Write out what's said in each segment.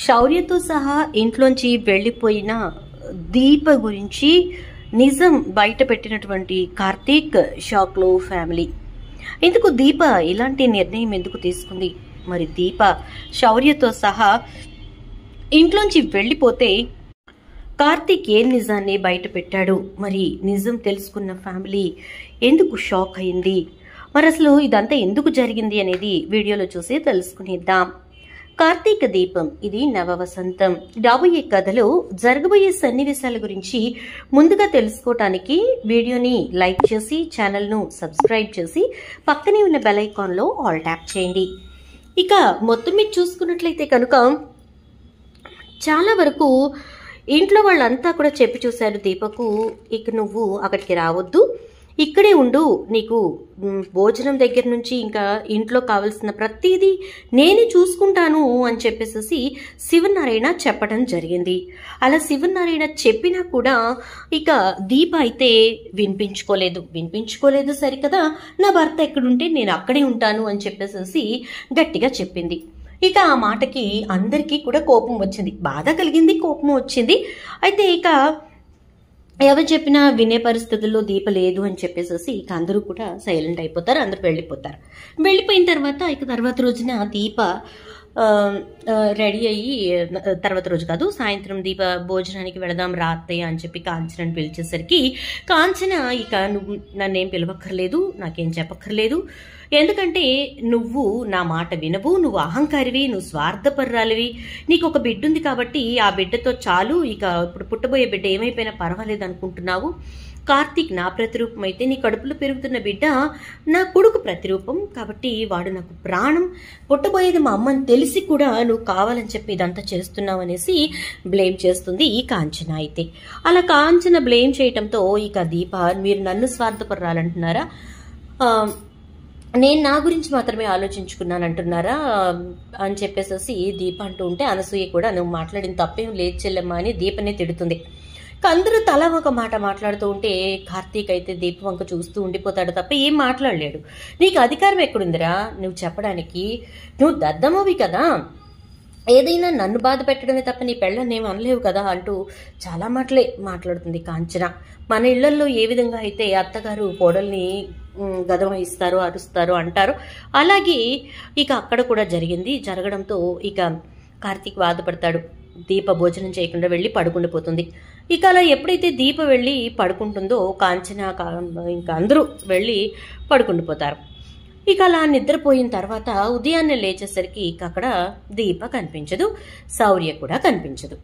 శౌర్యతో సహా ఇంట్లోంచి వెళ్ళిపోయిన దీప గురించి నిజం బయట పెట్టినటువంటి కార్తీక్ షాక్లో ఫ్యామిలీ. ఎందుకు దీప ఇలాంటి నిర్ణయం ఎందుకు తీసుకుంది? మరి దీప శౌర్యతో సహా ఇంట్లోంచి వెళ్ళిపోతే కార్తీక్ ఏ నిజాన్ని బయట పెట్టాడు? మరి నిజం తెలుసుకున్న ఫ్యామిలీ ఎందుకు షాక్ అయింది? మరి అసలు ఇదంతా ఎందుకు జరిగింది అనేది వీడియోలో చూసి తెలుసుకునేద్దాం. కార్తీక దీపం ఇది నవ వసంతం. రాబోయే కథలో జరగబోయే సన్నివేశాల గురించి ముందుగా తెలుసుకోవటానికి వీడియోని లైక్ చేసి ఛానల్ను సబ్స్క్రైబ్ చేసి పక్కనే ఉన్న బెల్ ఐకాన్లో ఆల్ ట్యాప్ చేయండి. ఇక మొత్తం మీద చూసుకున్నట్లయితే కనుక చాలా వరకు ఇంట్లో వాళ్ళంతా కూడా చెప్పి చూశారు దీపకు, ఇక నువ్వు అక్కడికి రావద్దు, ఇక్కడే ఉండు, నీకు భోజనం దగ్గర నుంచి ఇంకా ఇంట్లో కావాల్సిన ప్రతిదీ నేనే చూసుకుంటాను అని చెప్పేసి శివనారాయణ చెప్పడం జరిగింది. అలా శివనారాయణ చెప్పినా కూడా ఇక దీప అయితే వినిపించుకోలేదు సరికదా, నా భర్త ఎక్కడుంటే నేను అక్కడే ఉంటాను అని చెప్పేసి గట్టిగా చెప్పింది. ఇక ఆ మాటకి అందరికీ కూడా కోపం వచ్చింది, బాధ కలిగింది, కోపం వచ్చింది. అయితే ఇక ఎవరు చెప్పినా వినే పరిస్థితుల్లో దీప లేదు అని చెప్పేసి ఇక అందరూ కూడా సైలెంట్ అయిపోతారు, అందరూ వెళ్ళిపోయిన తర్వాత ఇక తర్వాత రోజున దీప రెడీ అయ్యి, తర్వాత రోజు కాదు సాయంత్రం దీప భోజనానికి వెళదాం రా అత్తయ్య అని చెప్పి కాంచనని పిలిచేసరికి కాంచన ఇక నువ్వు నన్నేం పిలవక్కర్లేదు, నాకేం చెప్పక్కర్లేదు, ఎందుకంటే నువ్వు నా మాట వినవు, నువ్వు అహంకారివి, నువ్వు స్వార్థపర్రాలివి, నీకు ఒక బిడ్డ ఉంది కాబట్టి ఆ బిడ్డతో చాలు, ఇక ఇప్పుడు పుట్టబోయే బిడ్డ ఏమైపోయినా పర్వాలేదు అనుకుంటున్నావు, కార్తీక్ నా ప్రతిరూపం అయితే నీ కడుపులో పెరుగుతున్న బిడ్డ నా కొడుకు ప్రతిరూపం, కాబట్టి వాడు నాకు ప్రాణం, పుట్టబోయేది మా అమ్మని తెలిసి కూడా నువ్వు కావాలని చెప్పి ఇదంతా చేస్తున్నావు అనేసి బ్లేమ్ చేస్తుంది ఈ కాంచన. అయితే అలా కాంచన బ్లేమ్ చేయటంతో ఇక దీప మీరు నన్ను స్వార్థపర్రాలంటున్నారా, నేను నా గురించి మాత్రమే ఆలోచించుకున్నాను అంటున్నారా అని చెప్పేసి దీప అంటూ ఉంటే అనసూయ కూడా నువ్వు మాట్లాడిన తప్పేం లేదు చెల్లెమ్మ అని దీపనే తిడుతుంది. అందరూ తల ఒక మాట మాట్లాడుతూ ఉంటే కార్తీక్ అయితే దీప వంక చూస్తూ ఉండిపోతాడు తప్ప ఏం మాట్లాడలేడు. నీకు అధికారం ఎక్కడుందిరా నువ్వు చెప్పడానికి, నువ్వు దద్దమ్మవి కదా, ఏదైనా నన్ను బాధ పెట్టడమే తప్ప నీ పెళ్ళని ఏమి అనలేవు కదా అంటూ చాలా మాటలే మాట్లాడుతుంది కాంచన. మన ఇళ్లలో ఏ విధంగా అయితే అత్తగారు కోడల్ని గదమ ఇస్తారు, అరుస్తారు అంటారు, అలాగే ఇక అక్కడ కూడా జరగడంతో ఇక కార్తీక్ బాధపడతాడు. దీప భోజనం చేయకుండా వెళ్ళి పడుకుండిపోతుంది. ఇక అలా ఎప్పుడైతే దీప వెళ్ళి పడుకుంటుందో కాంచన ఇంకా అందరూ వెళ్ళి పడుకుండిపోతారు. ఇక అలా నిద్రపోయిన తర్వాత ఉదయాన్నే లేచేసరికి ఇక అక్కడ దీప కనిపించదు, శౌర్య కూడా కనిపించదు.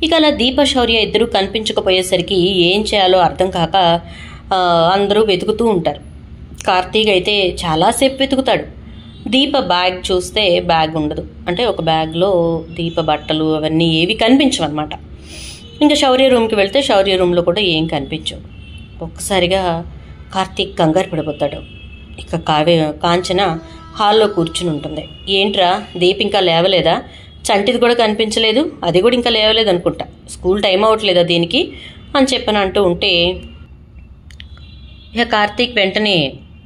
ఇక అలా దీప శౌర్య ఇద్దరు కనిపించకపోయేసరికి ఏం చేయాలో అర్థం కాక అందరూ వెతుకుతూ ఉంటారు. కార్తీక్ అయితే చాలాసేపు వెతుకుతాడు. దీప బ్యాగ్ చూస్తే బ్యాగ్ ఉండదు, అంటే ఒక బ్యాగ్లో దీప బట్టలు అవన్నీ ఏవి కనిపించవు అనమాట. ఇంకా శౌర్య రూమ్కి వెళ్తే శౌర్య రూమ్లో కూడా ఏం కనిపించవు. ఒక్కసారిగా కార్తీక్ కంగారు పడిపోతాడు. ఇక కాంచన హాల్లో కూర్చుని ఉంటుంది. ఏంట్రా దీప ఇంకా లేవలేదా, చంటిది కూడా కనిపించలేదు, అది కూడా ఇంకా లేవలేదు అనుకుంటా, స్కూల్ టైం అవ్వట్లేదా దీనికి అని చెప్పని అంటూ ఉంటే ఇక కార్తీక్ వెంటనే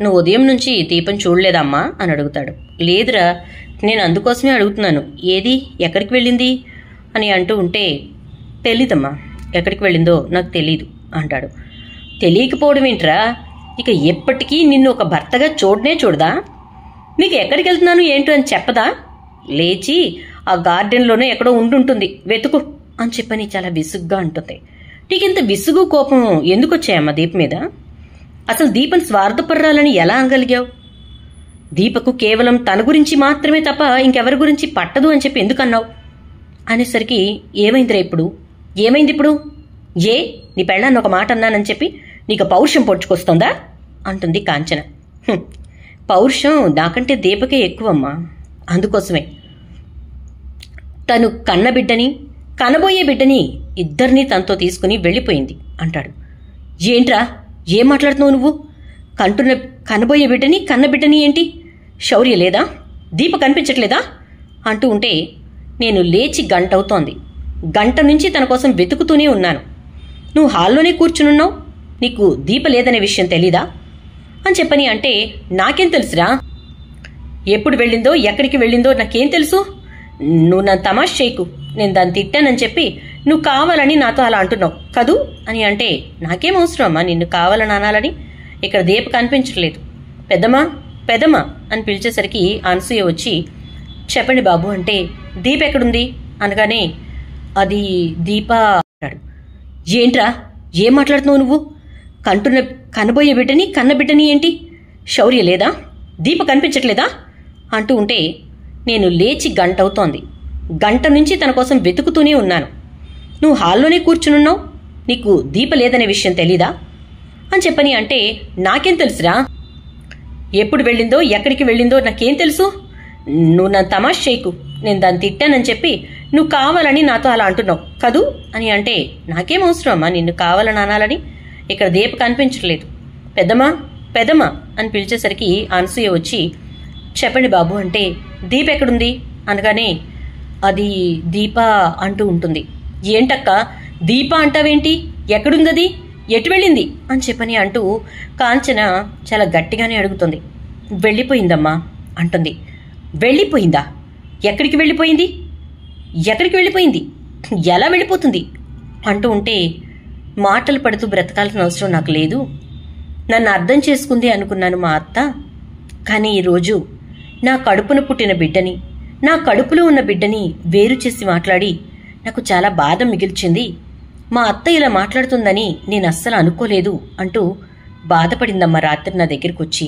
నువ్వు ఉదయం నుంచి దీపం చూడలేదమ్మా అని అడుగుతాడు. లేదురా, నేను అందుకోసమే అడుగుతున్నాను, ఏది ఎక్కడికి వెళ్ళింది అని అంటూ ఉంటే తెలీదమ్మా, ఎక్కడికి వెళ్ళిందో నాకు తెలీదు అంటాడు. తెలియకపోవడం ఏంట్రా, ఇక ఎప్పటికీ నిన్ను ఒక భర్తగా చూడదా, మీకు ఎక్కడికి వెళ్తున్నాను ఏంటో అని చెప్పదా, లేచి ఆ గార్డెన్లోనే ఎక్కడో ఉంటుంటుంది వెతుకు అని చెప్పని చాలా విసుగ్గా అంటుంది. నీకింత విసుగు కోపం ఎందుకు వచ్చాయమ్మా దీప మీద? అసలు దీపని స్వార్థపర్రాలని ఎలా అనగలిగావు? దీపకు కేవలం తన గురించి మాత్రమే తప్ప ఇంకెవరి గురించి పట్టదు అని చెప్పి ఎందుకు అన్నావు అనేసరికి ఏమైందిరా ఏమైంది ఇప్పుడు? నీ పెళ్ళాన్ని ఒక మాట అన్నానని చెప్పి నీకు పౌరుషం పొడుచుకొస్తుందా అంటుంది కాంచన. పౌరుషం నాకంటే దీపకే ఎక్కువమ్మా, అందుకోసమే తను కనబోయే బిడ్డని ఇద్దరినీ తనతో తీసుకుని వెళ్ళిపోయింది అంటాడు. ఏంట్రా ఏం మాట్లాడుతున్నావు నువ్వు? కనబోయే బిడ్డని కన్నబిడ్డని ఏంటి? శౌర్య లేదా, దీప కనిపించట్లేదా అంటూ ఉంటే నేను లేచి గంట అవుతోంది, గంట నుంచి తన కోసం వెతుకుతూనే ఉన్నాను, నువ్వు హాల్లోనే కూర్చునున్నావు, నీకు దీప లేదనే విషయం తెలీదా అని చెప్పని అంటే నాకేం తెలుసురా, ఎప్పుడు వెళ్ళిందో ఎక్కడికి వెళ్ళిందో నాకేం తెలుసు, నువ్వు నన్ను తమాష చేయకు, నేను దాన్ని తిట్టానని చెప్పి నువ్వు కావాలని నాతో అలా అంటున్నావు కదూ అని అంటే, నాకేం అవసరం అమ్మా నిన్ను కావాలని అనాలని? ఇక్కడ దీప కనిపించట్లేదు. పెద్దమ్మా పెద్దమ్మా అని పిలిచేసరికి అనసూయ వచ్చి, చెప్పండి బాబు అంటే, దీప ఎక్కడుంది అనగానే, అది దీప అంటాడు. ఏంట్రా ఏం మాట్లాడుతున్నావు నువ్వు? కనబోయే బిడ్డని కన్న బిడ్డని ఏంటి? శౌర్య లేదా? దీప కనిపించట్లేదా అంటూ ఉంటే, నేను లేచి గంట అవుతోంది. గంట నుంచి తన కోసం వెతుకుతూనే ఉన్నాను. నువ్వు హాల్లోనే కూర్చునున్నావు, నీకు దీప లేదనే విషయం తెలీదా అని చెప్పని అంటే, నాకేం తెలుసురా? ఎప్పుడు వెళ్ళిందో ఎక్కడికి వెళ్ళిందో నాకేం తెలుసు? నువ్వు నన్ను తమాష చేయకు, నేను దాన్ని తిట్టానని చెప్పి నువ్వు కావాలని నాతో అలా అంటున్నావు కదూ అని అంటే, నాకేం అవసరం అమ్మా నిన్ను కావాలని అనాలని? ఇక్కడ దీప కనిపించట్లేదు. పెద్దమ్మా పెద్దమ్మా అని పిలిచేసరికి అనసూయ వచ్చి, చెప్పండి బాబు అంటే, దీప ఎక్కడుంది అనగానే, అది దీప అంటూ ఉంటుంది. ఏంటక్క దీప అంటావేంటి? ఎక్కడుందది? ఎటు వెళ్ళింది అని చెప్పని అంటూ కాంచన చాలా గట్టిగానే అడుగుతుంది. వెళ్ళిపోయిందమ్మా అంటుంది. వెళ్ళిపోయిందా? ఎక్కడికి వెళ్ళిపోయింది? ఎక్కడికి వెళ్ళిపోయింది? ఎలా వెళ్ళిపోతుంది అంటూ ఉంటే, మాటలు పడుతూ బ్రతకాల్సిన అవసరం నాకు లేదు. నన్ను అర్థం చేసుకుంది అనుకున్నాను మా అత్త. కానీ ఈరోజు నా కడుపున పుట్టిన బిడ్డని, నా కడుపులో ఉన్న బిడ్డని వేరు చేసి మాట్లాడి నాకు చాలా బాధ మిగిల్చింది. మా అత్త ఇలా మాట్లాడుతుందని నేను అస్సలు అనుకోలేదు అంటూ బాధపడిందమ్మా రాత్రి నా దగ్గరికి వచ్చి.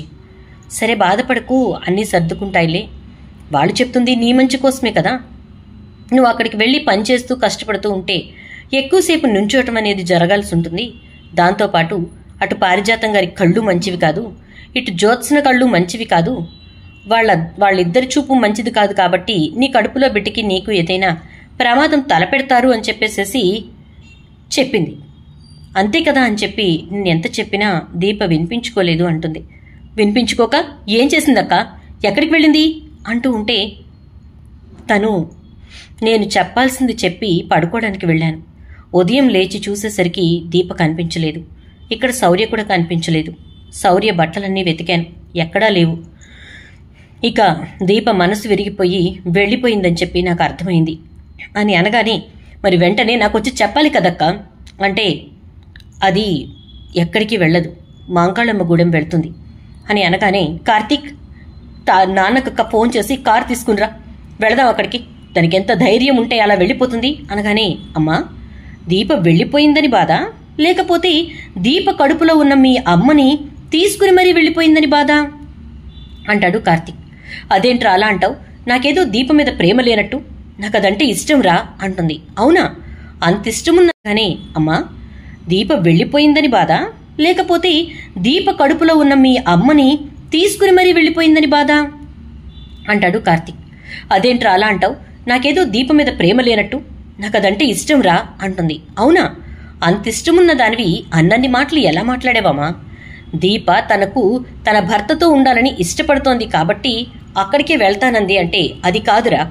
సరే బాధపడకు, అన్నీ సర్దుకుంటాయిలే. వాళ్ళు చెప్తుంది నీ మంచి కోసమే కదా. నువ్వు అక్కడికి వెళ్ళి పనిచేస్తూ కష్టపడుతూ ఉంటే ఎక్కువసేపు నుంచోటం అనేది జరగాల్సి ఉంటుంది. దాంతోపాటు అటు పారిజాతం గారి కళ్ళు మంచివి కాదు, ఇటు జ్యోత్స్న కళ్ళు మంచివి కాదు. వాళ్ళిద్దరి చూపు మంచిది కాదు. కాబట్టి నీ కడుపులో బిడ్డకి నీకు ఏదైనా ప్రమాదం తలపెడతారు అని చెప్పేసేసి చెప్పింది. అంతే కదా అని చెప్పి నేనెంత చెప్పినా దీప వినిపించుకోలేదు అంటుంది. వినిపించుకోక ఏం చేసిందక్క? ఎక్కడికి వెళ్ళింది అంటూ ఉంటే, తను నేను చెప్పాల్సింది చెప్పి పడుకోవడానికి వెళ్ళాను. ఉదయం లేచి చూసేసరికి దీప కనిపించలేదు. ఇక్కడ శౌర్య కూడా కనిపించలేదు. శౌర్య బట్టలన్నీ వెతికాను, ఎక్కడా లేవు. ఇక దీప మనసు విరిగిపోయి వెళ్ళిపోయిందని చెప్పి నాకు అర్థమైంది అని అనగానే, మరి వెంటనే నాకు వచ్చి చెప్పాలి కదక్క అంటే, అది ఎక్కడికి వెళ్ళదు, మాంకాళమ్మ గూడెం వెళ్తుంది అని అనగానే, కార్తీక్ నాన్నకు ఫోన్ చేసి కారు తీసుకునిరా, వెళదాం అక్కడికి, దానికి ఎంత ధైర్యం ఉంటే అలా వెళ్ళిపోతుంది అనగానే, అమ్మా దీప వెళ్ళిపోయిందని బాధ, లేకపోతే దీప కడుపులో ఉన్న మీ అమ్మని తీసుకుని మరీ వెళ్ళిపోయిందని బాధ అంటాడు కార్తీక్. అదేంట్రా అలా అంటావు? నాకేదో దీప మీద ప్రేమ లేనట్టు, నాకు అదంటే ఇష్టం రా అంటుంది. అవునా? అంత ఇష్టమున్నా కానీ అమ్మా దీప వెళ్ళిపోయిందని బాధ, లేకపోతే దీప కడుపులో ఉన్న మీ అమ్మని తీసుకుని మరీ వెళ్ళిపోయిందని బాధ అంటాడు కార్తీక్. అదేంట్రా అలా అంటావు? నాకేదో దీప మీద ప్రేమ లేనట్టు, నాకు అదంటే ఇష్టం రా అంటుంది. అవునా? అంత ఇష్టమున్న దానివి అన్నన్ని మాటలు ఎలా మాట్లాడేవమ్మా? దీప తనకు తన భర్తతో ఉండాలని ఇష్టపడుతోంది కాబట్టి అక్కడికే వెళ్తానంది అంటే అది కాదురా,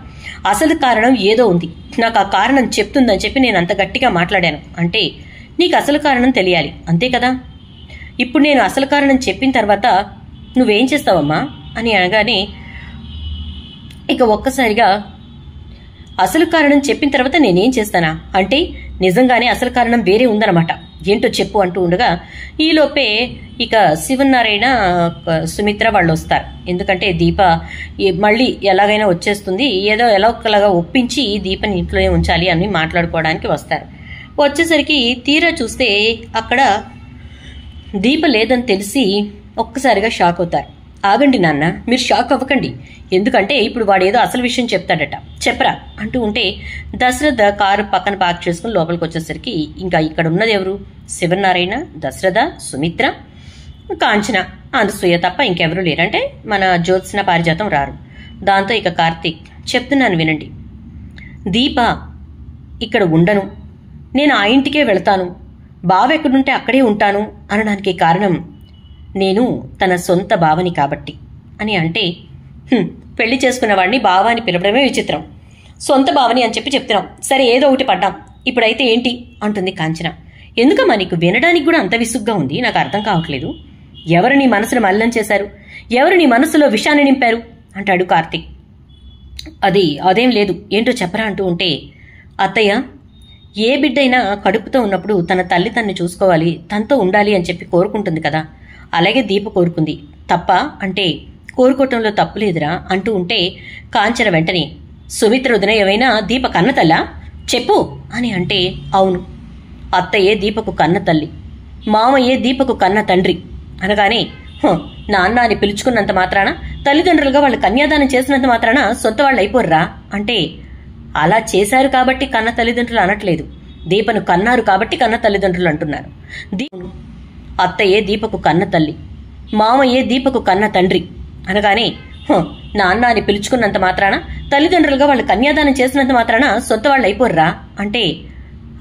అసలు కారణం ఏదో ఉంది, నాకు ఆ కారణం చెప్తుందని చెప్పి నేను అంత గట్టిగా మాట్లాడాను అంటే, నీకు అసలు కారణం తెలియాలి అంతే కదా. ఇప్పుడు నేను అసలు కారణం చెప్పిన తర్వాత నువ్వేం చేస్తావమ్మా అని అనగానే, ఇక ఒక్కసారిగా అసలు కారణం చెప్పిన తర్వాత నేనేం చేస్తానా అంటే, నిజంగానే అసలు కారణం వేరే ఉందన్నమాట, ఏంటో చెప్పు అంటూ ఉండగా, ఈలోపే ఇక శివనారాయణ సుమిత్ర వాళ్ళు వస్తారు. ఎందుకంటే దీప మళ్ళీ ఎలాగైనా వచ్చేస్తుంది, ఏదో ఎలా ఒకలాగా ఒప్పించి దీపని ఇంట్లోనే ఉంచాలి అని మాట్లాడుకోవడానికి వస్తారు. వచ్చేసరికి తీరా చూస్తే అక్కడ దీప లేదని తెలిసి ఒక్కసారిగా షాక్ అవుతారు. ఆగండి నాన్న, మీరు షాక్ అవ్వకండి, ఎందుకంటే ఇప్పుడు వాడేదో అసలు విషయం చెప్తాడట, చెప్పరా అంటూ ఉంటే, దశరథ కారు పక్కన పార్క్ చేసుకుని లోపలికి వచ్చేసరికి ఇంకా ఇక్కడ ఉన్నది ఎవరు? శివనారాయణ, దశరథ, సుమిత్ర, కాంచన, అనసూయ తప్ప ఇంకెవరూ లేరంటే మన జ్యోత్స్న పారిజాతం రారు. దాంతో ఇక కార్తీక్, చెప్తున్నాను వినండి, దీప ఇక్కడ ఉండను, నేను ఆ ఇంటికే వెళతాను, బావ ఎక్కడుంటే అక్కడే ఉంటాను అనడానికి కారణం నేను తన సొంత బావని కాబట్టి అని అంటే, పెళ్లి చేసుకున్న వాడిని బావ అని పిలవడమే విచిత్రం, సొంత బావని అని చెప్పి చెప్తున్నాం, సరే ఏదో ఒకటి పడ్డాం, ఇప్పుడైతే ఏంటి అంటుంది కాంచన. ఎందుకమ్మా నీకు వినడానికి కూడా అంత విసుగ్గా ఉంది? నాకు అర్థం కావట్లేదు. ఎవరు నీ మనసును మల్లం చేశారు? ఎవరు నీ మనసులో విషాన్ని నింపారు అంటాడు కార్తీక్. అదేం లేదు, ఏంటో చెప్పరా అంటూ ఉంటే, అత్తయ్య, ఏ బిడ్డైనా కడుపుతో ఉన్నప్పుడు తన తల్లి తన్ని చూసుకోవాలి, తనతో ఉండాలి అని చెప్పి కోరుకుంటుంది కదా, అలాగే దీప కోరుకుంది. తప్ప అంటే కోరుకోవటంలో తప్పు లేదురా అంటూ ఉంటే కాంచన వెంటనే, సుమిత్ర వదిన ఏమైనా దీప కన్న తల్లా చెప్పు అని అంటే, అవును, అత్తయ్యే దీపకు కన్న తల్లి, మామయ్యే దీపకు కన్న తండ్రి అనగానే, నాన్న అని పిలుచుకున్నంత మాత్రాన, తల్లిదండ్రులుగా వాళ్ళు కన్యాదానం చేసినంత మాత్రాన సొంత వాళ్ళు అయిపోర్రా అంటే, అలా చేశారు కాబట్టి కన్న తల్లిదండ్రులు అనట్లేదు, దీపను కన్నారు కాబట్టి కన్న తల్లిదండ్రులు అంటున్నారు. అత్తయ్యే దీపకు కన్న తల్లి, మామయ్యే దీపకు కన్న తండ్రి అనగానే, నాన్న అని పిలుచుకున్నంత మాత్రాన, తల్లిదండ్రులుగా వాళ్ళు కన్యాదానం చేసినంత మాత్రాన సొంత వాళ్ళు అయిపోర్రా అంటే,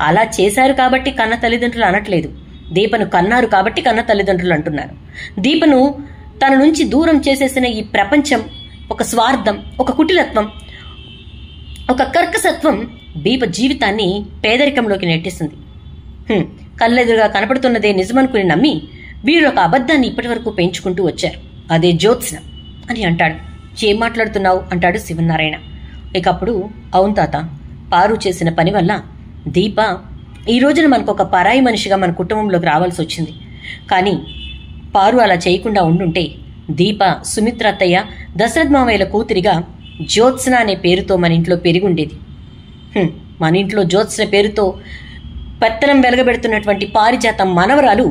అలా చేశారు కాబట్టి కన్న తల్లిదండ్రులు అనట్లేదు, దీపను కన్నారు కాబట్టి కన్న తల్లిదండ్రులు అంటున్నారు. దీపను తన నుంచి దూరం చేసేసిన ఈ ప్రపంచం, ఒక స్వార్థం, ఒక కుటిలత్వం, ఒక కర్కసత్వం దీప జీవితాన్ని పేదరికంలోకి నెట్టేసింది. కళ్ళెదురుగా కనపడుతున్నదే నిజమనుకుని నమ్మి వీరొక అబద్ధాన్ని ఇప్పటి వరకు పెంచుకుంటూ వచ్చారు. అదే జ్యోత్స్న అని అంటాడు. ఏం మాట్లాడుతున్నావు అంటాడు శివనారాయణ. ఇకప్పుడు, అవును తాత, పారు చేసిన పని వల్ల దీప ఈ రోజున మనకు ఒక పరాయి మనిషిగా మన కుటుంబంలోకి రావాల్సి వచ్చింది. కానీ పారు అలా చేయకుండా ఉండుంటే దీప సుమిత్ర అత్తయ్య దశరథ్ మామయ్యల కూతురిగా జ్యోత్స్న అనే పేరుతో మన ఇంట్లో పెరిగుండేది. మన ఇంట్లో జ్యోత్స్న పేరుతో పెత్తనం వెలగబెడుతున్నటువంటి పారిజాతం మనవరాలు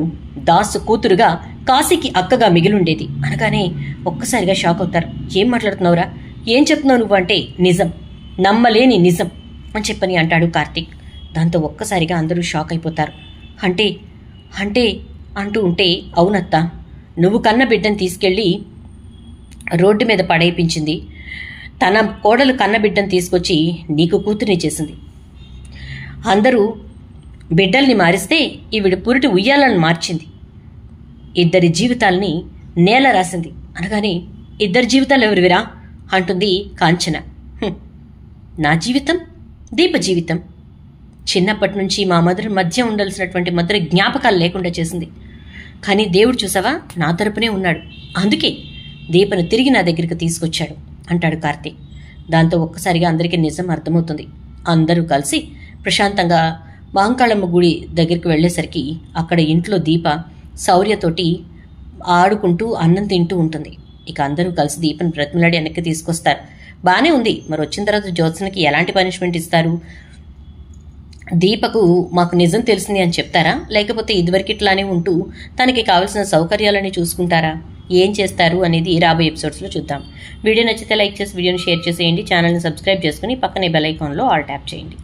దాసు కూతురుగా కాశీకి అక్కగా మిగిలుండేది అనగానే ఒక్కసారిగా షాక్ అవుతారు. ఏం మాట్లాడుతున్నావురా, ఏం చెప్తున్నావు నువ్వు అంటే, నిజం, నమ్మలేని నిజం అని చెప్పని అంటాడు కార్తీక్. దాంతో ఒక్కసారిగా అందరూ షాక్ అయిపోతారు. అంటే అంటే అంటూ ఉంటే, అవునత్తా, నువ్వు కన్న బిడ్డను తీసుకెళ్లి రోడ్డు మీద పడేయించింది, తన కోడలు కన్న బిడ్డను తీసుకొచ్చి నీకు కూతుర్ని చేసింది. అందరూ బిడ్డల్ని మారిస్తే ఈవిడ పురిటి ఉయ్యాలను మార్చింది, ఇద్దరి జీవితాల్ని నేల రాసింది అనగానే, ఇద్దరి జీవితాలు ఎవరివిరా అంటుంది కాంచన. నా జీవితం, దీప జీవితం. చిన్నప్పటి నుంచి మా మదర్ మధ్య ఉండాల్సినటువంటి మధుర జ్ఞాపకాలు లేకుండా చేసింది. కానీ దేవుడు చూసావా, నా తరపునే ఉన్నాడు, అందుకే దీపను తిరిగి నా దగ్గరికి తీసుకొచ్చాడు అంటాడు కార్తీక్. దాంతో ఒక్కసారిగా అందరికీ నిజం అర్థమవుతుంది. అందరూ కలిసి ప్రశాంతంగా మహంకాళమ్మ గుడి దగ్గరికి వెళ్లేసరికి అక్కడ ఇంట్లో దీప శౌర్యతోటి ఆడుకుంటూ అన్నం తింటూ ఉంటుంది. ఇక అందరూ కలిసి దీపను బ్రతిమలాడి వెనక్కి తీసుకొస్తారు. బానే ఉంది, మరి వచ్చిన తర్వాత జ్యోత్స్నకి ఎలాంటి పనిష్మెంట్ ఇస్తారు? దీపకు మాకు నిజం తెలిసింది అని చెప్తారా, లేకపోతే ఇదివరకు ఇట్లానే ఉంటూ తనకి కావాల్సిన సౌకర్యాలని చూసుకుంటారా, ఏం చేస్తారు అనేది రాబోయే ఎపిసోడ్స్లో చూద్దాం. వీడియో నచ్చితే లైక్ చేసి వీడియోని షేర్ చేసేయండి. ఛానల్ని సబ్స్క్రైబ్ చేసుకుని పక్కనే బెల్ ఐకాన్లో ఆల్ ట్యాప్ చేయండి.